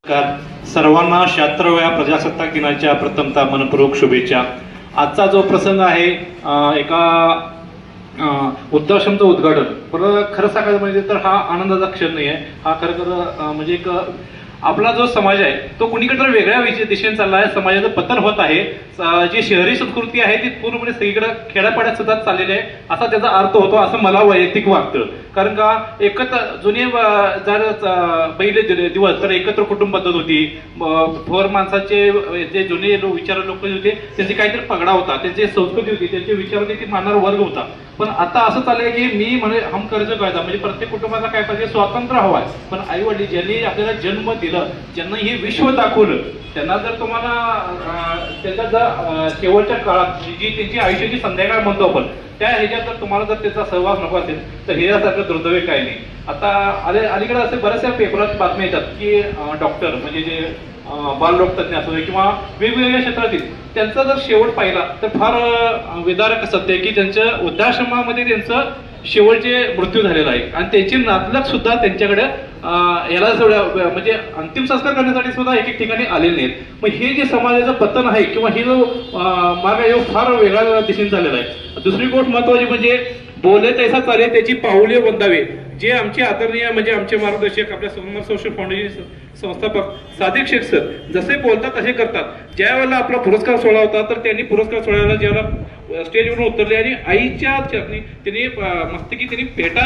सर्वांना 76व्या प्रजासत्ताक दिनाच्या प्रथमतः मनपूर्वक शुभेच्छा। आजचा जो प्रसंग आहे एका वृद्धाश्रमचं उद्घाटन, पण खरं सांगायचं म्हणजे तर हा आनंदाचा क्षण नाही आहे। हा खरं म्हणजे एक आपला जो समाज आहे तो कुणीकडे तर वेगळ्या दिशेने चालला आहे। समाजाचं पतन होत आहे। जी शहरी संस्कृती आहे ती पूर्णपणे सगळीकडे खेड्यापाड्यात सुद्धा चाललेली आहे असा त्याचा अर्थ होतो असं मला वैयक्तिक वाटतं। कारण का एकत्र जुने जर पहिले दिवस तर एकत्र कुटुंब पद्धत होती। थोर माणसाचे जे जुने विचार लोक होते त्यांची काहीतरी पगडा होता, त्यांची संस्कृती होती, त्यांचे विचार होते, ती मानणारा वर्ग होता। पण आता असं चाललंय की मी म्हणे हम कर्ज कायदा म्हणजे प्रत्येक कुटुंबाला काय पाहिजे, स्वातंत्र्य हवं आहे। पण आई वडील ज्यांनी आपल्याला जन्म दिलं, ज्यांना हे विश्व दाखवलं, त्यांना जर तुम्हाला त्याच्या जर शेवटच्या काळात जी त्यांची आयुष्याची संध्याकाळ म्हणतो आपण त्या ह्याच्यात जर तुम्हाला जर त्याचा सहवास नको असेल तर ह्याच्यासारखं दुर्दैवी काही नाही। आता अलीकडे असे बऱ्याचशा पेपरात बातम्या येतात की डॉक्टर म्हणजे जे बालरोग तज्ञ असू दे किंवा वेगवेगळ्या क्षेत्रातील त्यांचा जर शेवट पाहिला तर फार विदारक सत्य आहे की त्यांच्या वृद्धाश्रमामध्ये त्यांचं शेवटचे मृत्यू झालेला आहे आणि त्यांची नातलग सुद्धा त्यांच्याकडे याला म्हणजे अंतिम संस्कार करण्यासाठी सुद्धा एक एक ठिकाणी आलेले नाहीत। मग हे जे समाजाचं पतन आहे किंवा हे जो मार्ग आहे फार वेगळ्या दिशेने झालेला आहे। दुसरी गोष्ट महत्वाची म्हणजे बोले तैसा चाले त्याची पाऊले वंदावे, जे आमचे आदरणीय म्हणजे आमचे मार्गदर्शक आपल्या समर सोशल फाउंडेशन संस्थापक सादिक शेख सर जसे बोलतात तसे करतात। ज्या वेळेला आपला पुरस्कार सोहळा होता तर त्यांनी पुरस्कार सोहळ्याला ज्यावेळेला स्टेजवरून उतरले आणि आईच्या चरणी त्यांनी मस्तकी त्यांनी पेटा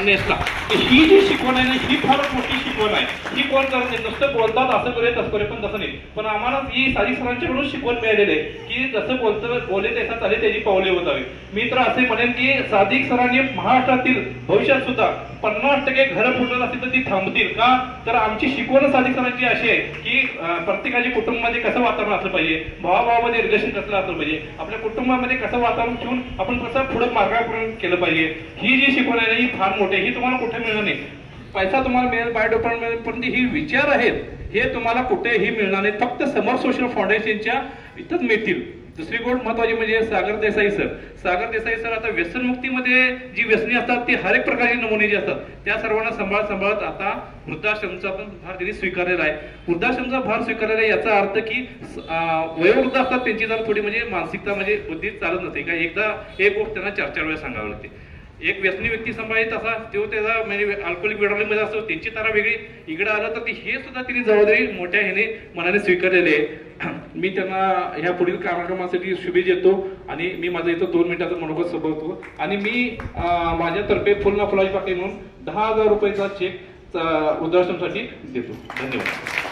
नेसला। ही जी शिकवण आहे ना ही फार मोठी शिकवण आहे। ही कोण करत नाही, नुसतं बोलतात असं करे तसं करे पण तसं नाही। पण आम्हाला ही सादिक सरांच्याकडून शिकवण मिळालेली आहे की जसं बोले तसं चालेल त्याची पावले होतावी। मी तर असे म्हणेन की सादिक सरांनी महाराष्ट्रातील भविष्यात सुद्धा 50% घरं फुटत असतील तर ती थांबतील का, तर आमची शिकवण सादिक सरांची अशी आहे की प्रत्येकाच्या कुटुंबामध्ये कसं वातावरण असलं पाहिजे, भावाभावामध्ये रिलेशन कसलं असलं पाहिजे, आपल्या कुटुंबामध्ये कसं वातावरण ठेवून आपण कसं पुढे मार्गापर्यंत केलं पाहिजे। ही जी शिकवण आहे ही फार मोठी आहे। ही तुम्हाला कुठे मिळणार नाही, पैसा तुम्हाला मिळेल, बायोडेटा मिळेल, पण ही विचार आहेत हे तुम्हाला कुठेही मिळणार नाही, फक्त समर सोशल फाउंडेशनच्या इथंच मिळतील। दुसरी गोष्ट महत्वाची म्हणजे सागर देसाई सर आता व्यसनमुक्तीमध्ये जी व्यसनी असतात ती हर एक प्रकारची नमुने जी असतात त्या सर्वांना सांभाळत आता वृद्धाश्रमचा पण भार त्यांनी स्वीकारलेला आहे। वृद्धाश्रमचा भार स्वीकारलेला आहे याचा अर्थ की वयोवृद्ध असतात त्यांची जर थोडी म्हणजे मानसिकता म्हणजे बुद्धी चालत नसते का, एकदा एक गोष्ट त्यांना 4-4 वेळा सांगावं लागते। एक व्यसनी व्यक्ती सांभाळत असा तो त्याचा म्हणजे अल्कोहोलिक विड्रॉल मध्ये असतो, त्यांची तारा वेगळी, इकडे आलं तर हे सुद्धा तिने जबाबदारी मोठ्या ह्याने मनाने स्वीकारलेले आहे। मी त्यांना ह्या पुढील कार्यक्रमासाठी शुभेच्छा देतो आणि मी माझं इथं 2 मिनिटाचं मनोगत सोबवतो आणि मी माझ्यातर्फे फुल ना फुलाची पाकळी म्हणून 10,000 रुपयाचा चेक वृद्धाश्रमसाठी देतो। धन्यवाद।